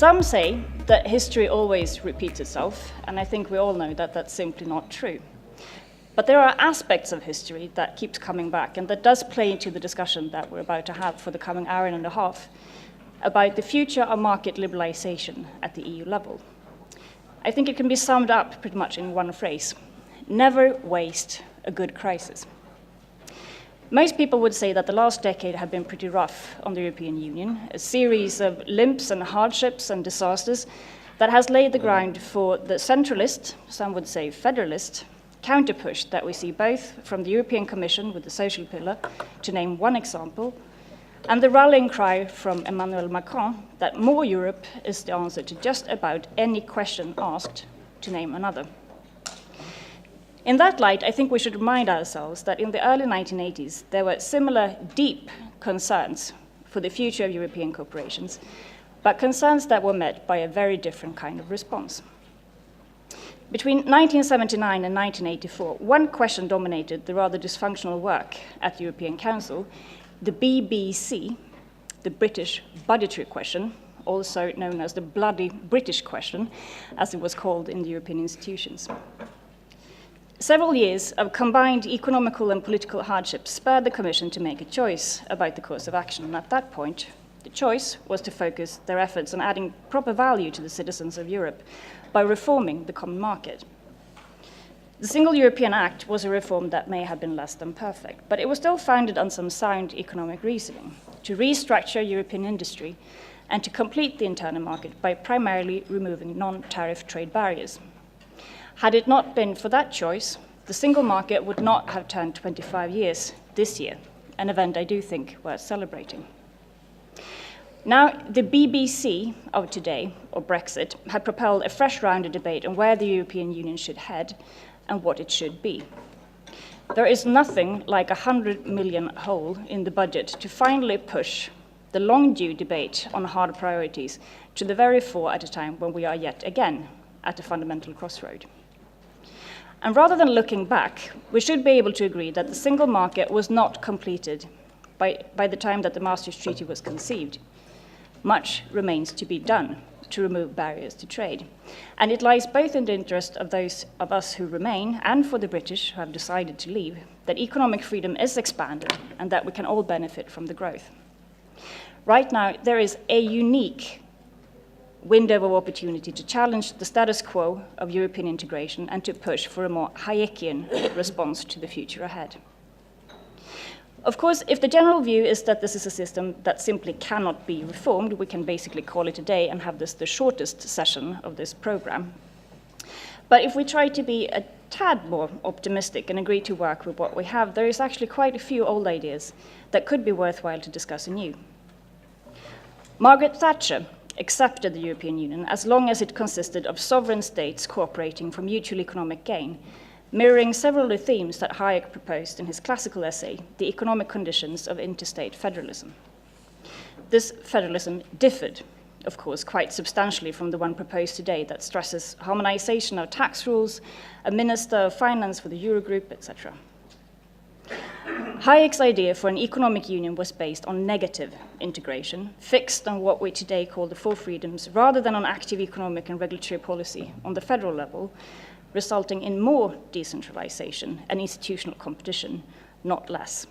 Some say that history always repeats itself, and I think we all know that that's simply not true. But there are aspects of history that keeps coming back, and that does play into the discussion that we're about to have for the coming hour and a half about the future of market liberalization at the EU level. I think it can be summed up pretty much in one phrase: never waste a good crisis. Most people would say that the last decade have been pretty rough on the European Union, a series of limps and hardships and disasters that has laid the ground for the centralist, some would say federalist, counter-push that we see both from the European Commission with the social pillar, to name one example, and the rallying cry from Emmanuel Macron that more Europe is the answer to just about any question asked, to name another. In that light, I think we should remind ourselves that in the early 1980s, there were similar deep concerns for the future of European corporations, but concerns that were met by a very different kind of response. Between 1979 and 1984, one question dominated the rather dysfunctional work at the European Council: the BBC, the British budgetary question, also known as the bloody British question, as it was called in the European institutions. Several years of combined economical and political hardship spurred the Commission to make a choice about the course of action, and at that point, the choice was to focus their efforts on adding proper value to the citizens of Europe by reforming the common market. The Single European Act was a reform that may have been less than perfect, but it was still founded on some sound economic reasoning: to restructure European industry and to complete the internal market by primarily removing non-tariff trade barriers. Had it not been for that choice, the single market would not have turned 25 years this year, an event I do think worth celebrating. Now, the BBC of today, or Brexit, had propelled a fresh round of debate on where the European Union should head and what it should be. There is nothing like 100 million hole in the budget to finally push the long-due debate on hard priorities to the very fore at a time when we are yet again at a fundamental crossroad. And rather than looking back, we should be able to agree that the single market was not completed by the time that the Maastricht Treaty was conceived. Much remains to be done to remove barriers to trade. And it lies both in the interest of those of us who remain and for the British who have decided to leave that economic freedom is expanded and that we can all benefit from the growth. Right now, there is a unique window of opportunity to challenge the status quo of European integration and to push for a more Hayekian response to the future ahead. Of course, if the general view is that this is a system that simply cannot be reformed, we can basically call it a day and have this the shortest session of this program. But if we try to be a tad more optimistic and agree to work with what we have, there is actually quite a few old ideas that could be worthwhile to discuss anew. Margaret Thatcher accepted the European Union as long as it consisted of sovereign states cooperating for mutual economic gain, mirroring several of the themes that Hayek proposed in his classical essay, The Economic Conditions of Interstate Federalism. This federalism differed, of course, quite substantially from the one proposed today that stresses harmonization of tax rules, a minister of finance for the Eurogroup, etc. Hayek's idea for an economic union was based on negative integration, fixed on what we today call the four freedoms, rather than on active economic and regulatory policy on the federal level, resulting in more decentralization and institutional competition, not less.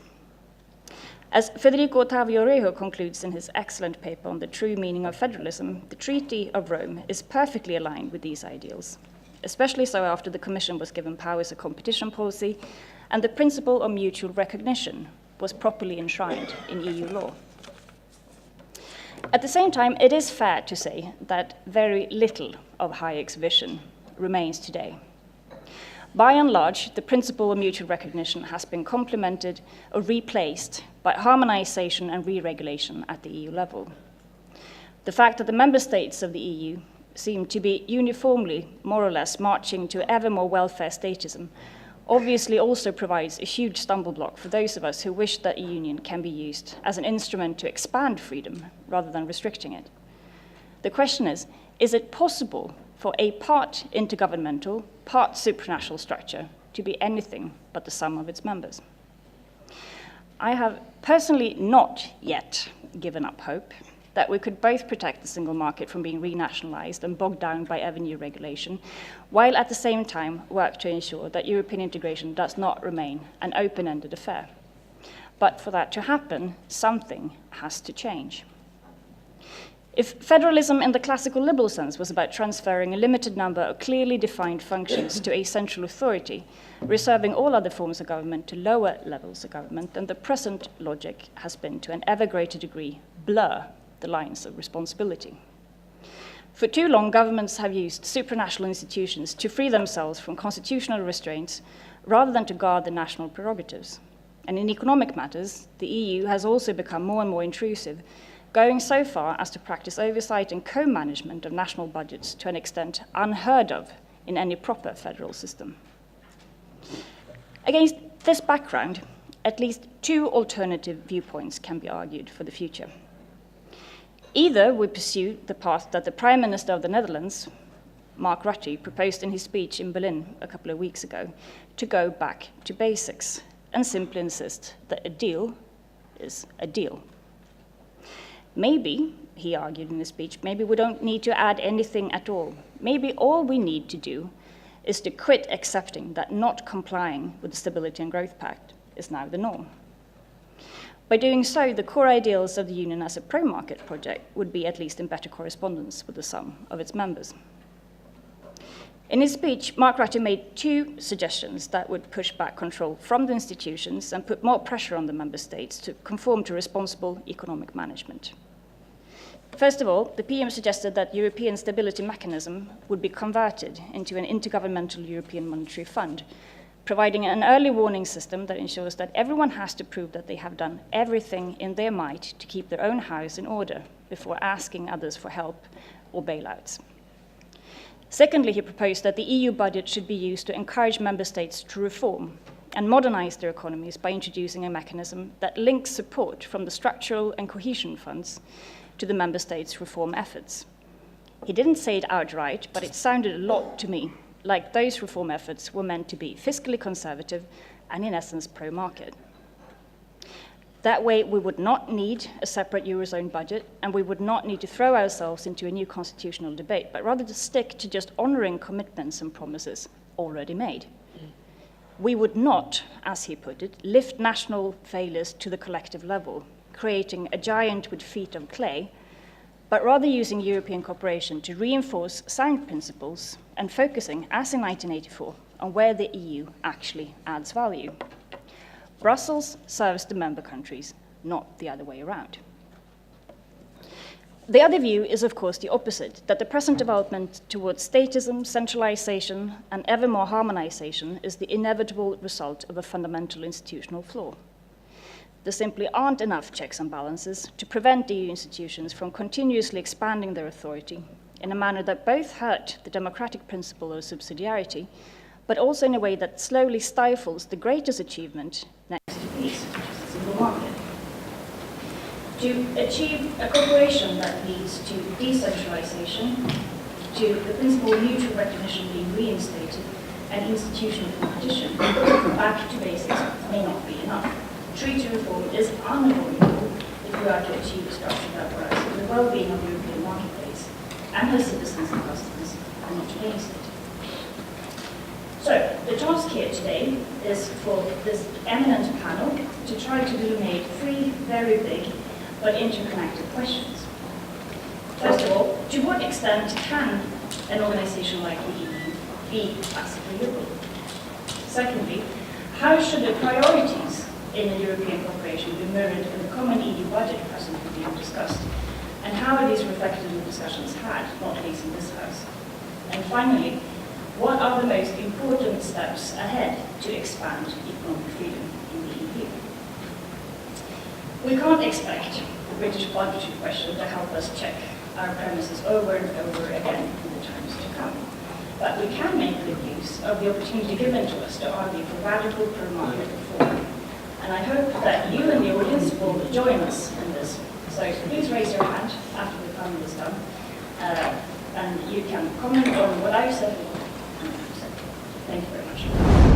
As Federico Ottavio Rejo concludes in his excellent paper on the true meaning of federalism, the Treaty of Rome is perfectly aligned with these ideals, especially so after the Commission was given powers of competition policy and the principle of mutual recognition was properly enshrined in EU law. At the same time, it is fair to say that very little of Hayek's vision remains today. By and large, the principle of mutual recognition has been complemented or replaced by harmonization and re-regulation at the EU level. The fact that the member states of the EU seem to be uniformly, more or less, marching to ever more welfare statism obviously also provides a huge stumble block for those of us who wish that a union can be used as an instrument to expand freedom rather than restricting it. The question is it possible for a part intergovernmental, part supranational structure to be anything but the sum of its members? I have personally not yet given up hope, that we could both protect the single market from being renationalized and bogged down by ever new regulation, while at the same time work to ensure that European integration does not remain an open-ended affair. But for that to happen, something has to change. If federalism in the classical liberal sense was about transferring a limited number of clearly defined functions to a central authority, reserving all other forms of government to lower levels of government, then the present logic has been to an ever greater degree blur the lines of responsibility. For too long, governments have used supranational institutions to free themselves from constitutional restraints rather than to guard the national prerogatives. And in economic matters, the EU has also become more and more intrusive, going so far as to practice oversight and co-management of national budgets to an extent unheard of in any proper federal system. Against this background, at least two alternative viewpoints can be argued for the future. Either we pursue the path that the Prime Minister of the Netherlands, Mark Rutte, proposed in his speech in Berlin a couple of weeks ago, to go back to basics and simply insist that a deal is a deal. Maybe, he argued in his speech, maybe we don't need to add anything at all. Maybe all we need to do is to quit accepting that not complying with the Stability and Growth Pact is now the norm. By doing so, the core ideals of the Union as a pro-market project would be at least in better correspondence with the sum of its members. In his speech, Mark Rutte made two suggestions that would push back control from the institutions and put more pressure on the member states to conform to responsible economic management. First of all, the PM suggested that European Stability Mechanism would be converted into an intergovernmental European Monetary Fund, providing an early warning system that ensures that everyone has to prove that they have done everything in their might to keep their own house in order before asking others for help or bailouts. Secondly, he proposed that the EU budget should be used to encourage member states to reform and modernize their economies by introducing a mechanism that links support from the structural and cohesion funds to the member states' reform efforts. He didn't say it outright, but it sounded a lot to me like those reform efforts were meant to be fiscally conservative and, in essence, pro-market. That way, we would not need a separate Eurozone budget, and we would not need to throw ourselves into a new constitutional debate, but rather to stick to just honoring commitments and promises already made. We would not, as he put it, lift national failures to the collective level, creating a giant with feet of clay, but rather using European cooperation to reinforce sound principles and focusing, as in 1984, on where the EU actually adds value. Brussels serves the member countries, not the other way around. The other view is, of course, the opposite, that the present development towards statism, centralization, and ever more harmonization is the inevitable result of a fundamental institutional flaw. There simply aren't enough checks and balances to prevent EU institutions from continuously expanding their authority in a manner that both hurt the democratic principle of subsidiarity, but also in a way that slowly stifles the greatest achievement next to peace, which is the single market. To achieve a cooperation that leads to decentralization, to the principle of mutual recognition being reinstated, and institutional competition, back to basics may not be enough. Treaty reform is unavoidable if we are to achieve a structure that works for the well-being of the European marketplace and her citizens and customers, and not against it. So, the task here today is for this eminent panel to try to illuminate three very big but interconnected questions. First of all, to what extent can an organization like the EU be classically liberal? Secondly, how should the priorities in a European cooperation be mirrored in the common EU budget presently being discussed? And how are these reflected in the discussions had, not least in this House? And finally, what are the most important steps ahead to expand economic freedom in the EU? We can't expect the British budgetary question to help us check our premises over and over again in the times to come. But we can make good use of the opportunity given to us to argue for radical pro-market reform. And I hope that you and the audience will join us in this. So please raise your hand after the panel is done. And you can comment on what I've said. Thank you very much.